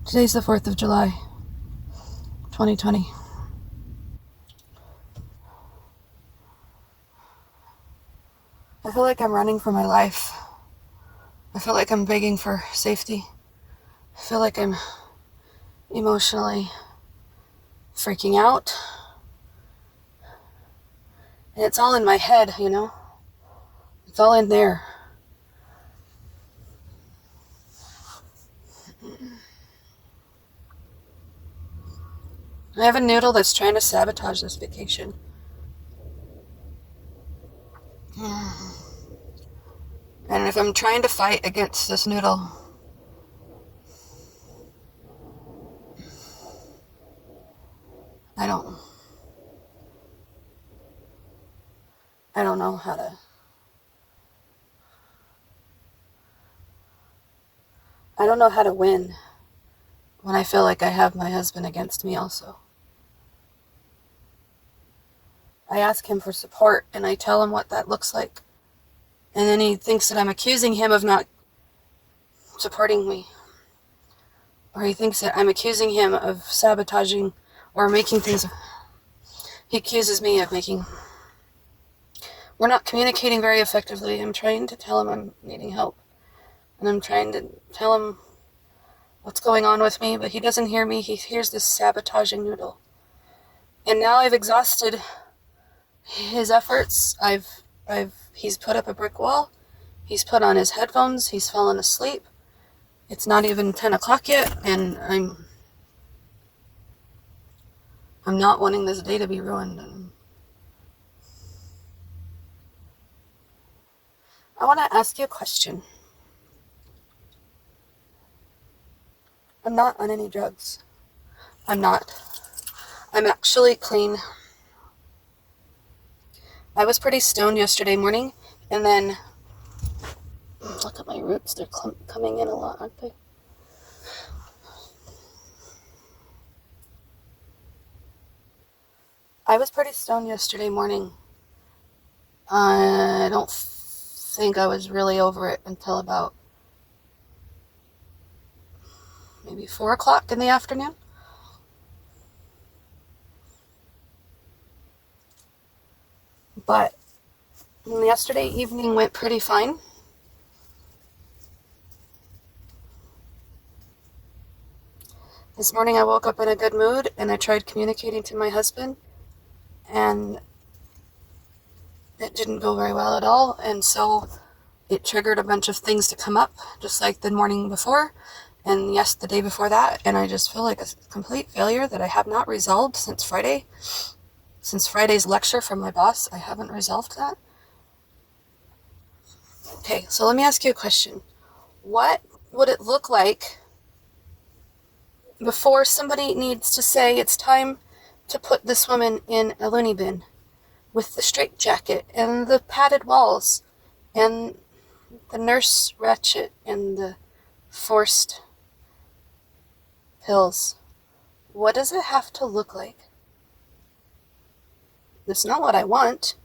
Today's the 4th of July, 2020. I feel like I'm running for my life. I feel like I'm begging for safety. I feel like I'm emotionally freaking out. And it's all in my head, you know? It's all in there. I have a noodle that's trying to sabotage this vacation. And if I'm trying to fight against this noodle, I don't know how to. I don't know how to win when I feel like I have my husband against me also. I ask him for support and I tell him what that looks like. And then he thinks that I'm accusing him of not supporting me. Or he thinks that I'm accusing him of sabotaging or making things. He accuses me of making. We're not communicating very effectively. I'm trying to tell him I'm needing help. And I'm trying to tell him what's going on with me, but he doesn't hear me. He hears this sabotaging noodle. And now I've exhausted his efforts. He's put up a brick wall. He's put on his headphones. He's fallen asleep. It's not even 10 o'clock yet, and I'm not wanting this day to be ruined. I want to ask you a question. I'm not on any drugs. I'm not. I'm actually clean. I was pretty stoned yesterday morning, and then look at my roots. They're coming in a lot, aren't they? I was pretty stoned yesterday morning. I don't think I was really over it until about maybe 4 o'clock in the afternoon. But yesterday evening went pretty fine. This morning I woke up in a good mood and I tried communicating to my husband, and it didn't go very well at all, and so it triggered a bunch of things to come up, just like the morning before and yes, the day before that, and I just feel like a complete failure that I have not resolved since Friday. Since Friday's lecture from my boss, I haven't resolved that. Okay, so let me ask you a question. What would it look like before somebody needs to say it's time to put this woman in a loony bin with the straitjacket and the padded walls and the nurse ratchet and the forced pills? What does it have to look like? It's not what I want,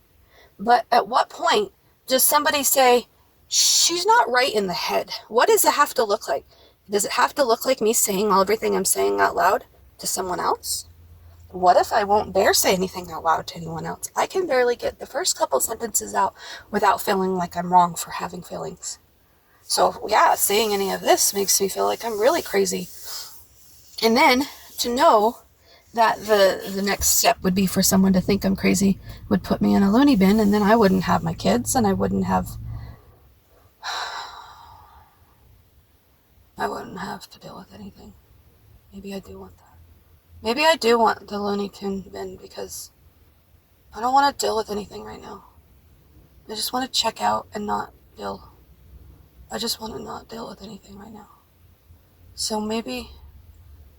but at what point does somebody say, she's not right in the head? What does it have to look like? Does it have to look like me saying everything I'm saying out loud to someone else? What if I won't dare say anything out loud to anyone else? I can barely get the first couple sentences out without feeling like I'm wrong for having feelings. So yeah, saying any of this makes me feel like I'm really crazy. And then to know that the next step would be for someone to think I'm crazy would put me in a loony bin, and then I wouldn't have my kids, and I wouldn't have to deal with anything. Maybe I do want that. Maybe I do want the Looney Tune bin because I don't want to deal with anything right now. I just want to check out and not deal. I just want to not deal with anything right now. So maybe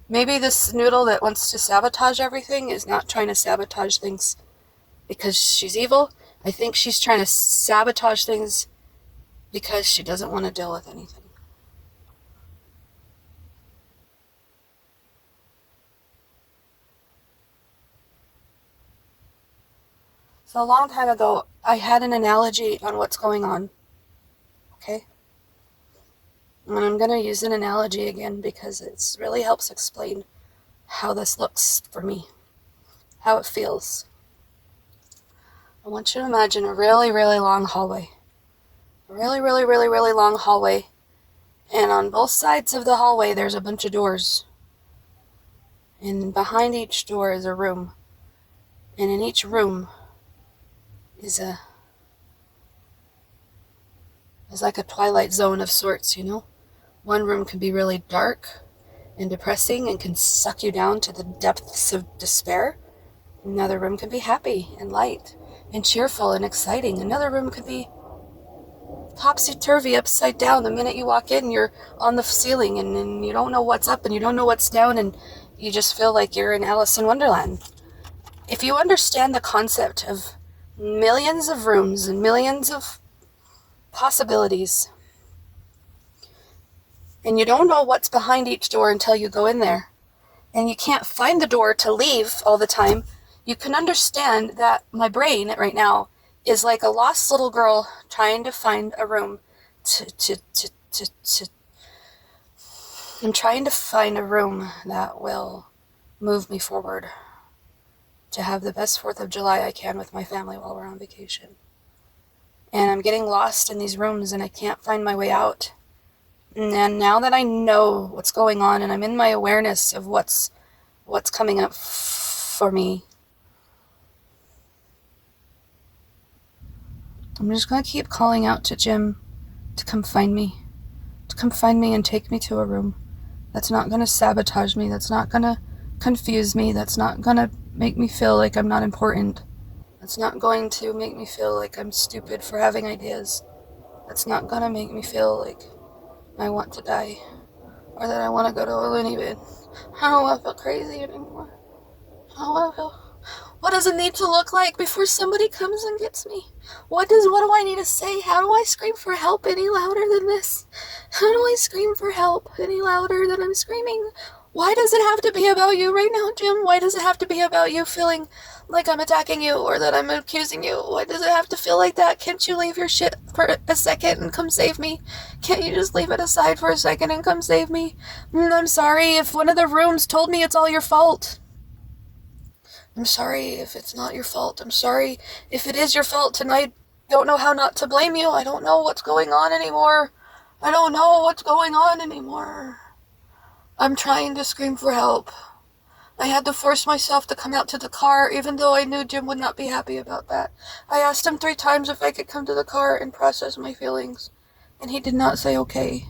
this noodle that wants to sabotage everything is not trying to sabotage things because she's evil. I think she's trying to sabotage things because she doesn't want to deal with anything. So a long time ago, I had an analogy on what's going on. Okay? And I'm going to use an analogy again because it really helps explain how this looks for me, how it feels. I want you to imagine a really, really long hallway. A really, really, really, really long hallway. And on both sides of the hallway, there's a bunch of doors. And behind each door is a room. And in each room is like a twilight zone of sorts, you know? One room can be really dark and depressing and can suck you down to the depths of despair. Another room can be happy and light and cheerful and exciting. Another room could be topsy-turvy, upside down. The minute you walk in, you're on the ceiling and you don't know what's up and you don't know what's down, and you just feel like you're in Alice in Wonderland. If you understand the concept of millions of rooms and millions of possibilities, and you don't know what's behind each door until you go in there, and you can't find the door to leave all the time, you can understand that my brain right now is like a lost little girl trying to find a room I'm trying to find a room that will move me forward to have the best 4th of July I can with my family while we're on vacation. And I'm getting lost in these rooms and I can't find my way out. And now that I know what's going on and I'm in my awareness of what's coming up for me, I'm just going to keep calling out to Jim to come find me. To come find me and take me to a room that's not going to sabotage me, that's not going to confuse me, that's not going to make me feel like I'm not important, that's not going to make me feel like I'm stupid for having ideas, that's not going to make me feel like I want to die or that I want to go to a loony bin. I don't want to feel crazy anymore. I don't want to feel... What does it need to look like before somebody comes and gets me? What do I need to say? How do I scream for help any louder than this? How do I scream for help any louder than I'm screaming? Why does it have to be about you right now, Jim? Why does it have to be about you feeling like I'm attacking you or that I'm accusing you? Why does it have to feel like that? Can't you leave your shit for a second and come save me? Can't you just leave it aside for a second and come save me? I'm sorry if one of the rooms told me it's all your fault. I'm sorry if it's not your fault. I'm sorry if it is your fault and I don't know how not to blame you. I don't know what's going on anymore. I don't know what's going on anymore. I'm trying to scream for help. I had to force myself to come out to the car, even though I knew Jim would not be happy about that. I asked him 3 times if I could come to the car and process my feelings, and he did not say okay.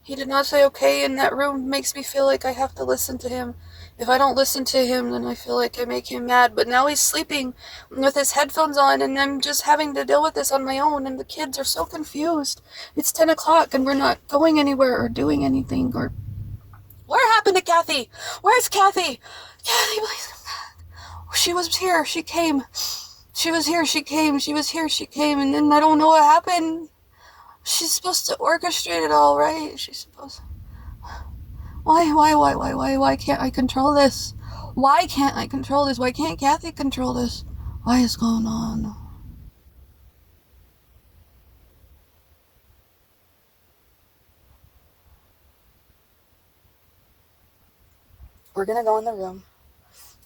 He did not say okay, and that room makes me feel like I have to listen to him. If I don't listen to him, then I feel like I make him mad. But now he's sleeping with his headphones on, and I'm just having to deal with this on my own, and the kids are so confused. It's 10 o'clock, and we're not going anywhere or doing anything. Or what happened to Kathy? Where's Kathy? Kathy, please come back. She was here. She came. She was here. She came. She was here. She came. And then I don't know what happened. She's supposed to orchestrate it all, right? She's supposed... Why can't I control this? Why can't I control this? Why can't Kathy control this? Why is going on? We're gonna go in the room.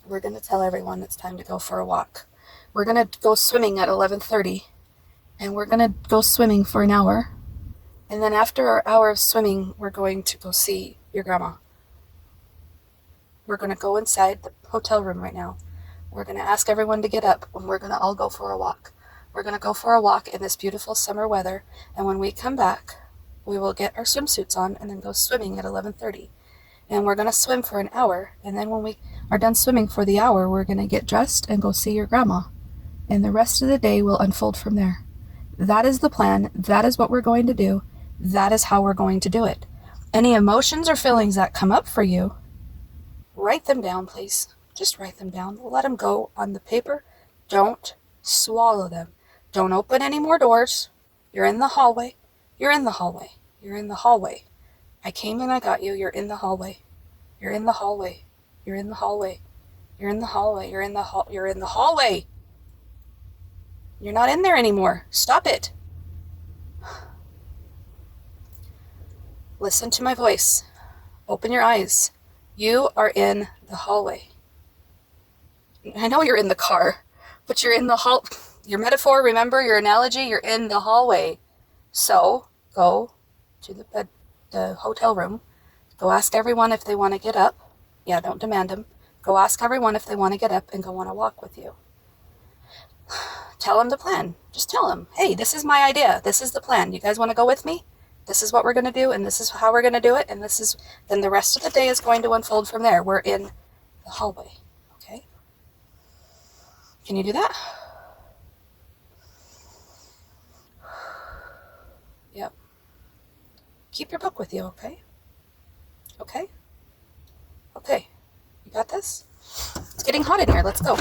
We're gonna tell everyone it's time to go for a walk. We're gonna go swimming at 11:30, and we're gonna go swimming for an hour. And then after our hour of swimming, we're going to go see your grandma. We're going to go inside the hotel room right now. We're going to ask everyone to get up, and we're going to all go for a walk. We're going to go for a walk in this beautiful summer weather, and when we come back, we will get our swimsuits on and then go swimming at 11:30. And we're going to swim for an hour, and then when we are done swimming for the hour, we're going to get dressed and go see your grandma. And the rest of the day will unfold from there. That is the plan. That is what we're going to do. That is how we're going to do it. Any emotions or feelings that come up for you, write them down, please. Just write them down. Let them go on the paper. Don't swallow them. Don't open any more doors. You're in the hallway. You're in the hallway. You're in the hallway. I came and I got you. You're in the hallway. You're in the hallway. You're in the hallway. You're in the hallway. You're in the hall. You're in the hallway. You're not in there anymore. Stop it. Listen to my voice. Open your eyes. You are in the hallway. I know you're in the car, but you're in the hall. Your metaphor, remember your analogy, you're in the hallway. So go to the hotel room. Go ask everyone if they want to get up. Yeah, don't demand them. Go ask everyone if they want to get up and go on a walk with you. Tell them the plan. Just tell them, hey, this is my idea. This is the plan. You guys want to go with me? This is what we're going to do, and this is how we're going to do it, and then the rest of the day is going to unfold from there. We're in the hallway, okay? Can you do that? Yep. Keep your book with you, okay? Okay? Okay. You got this? It's getting hot in here. Let's go.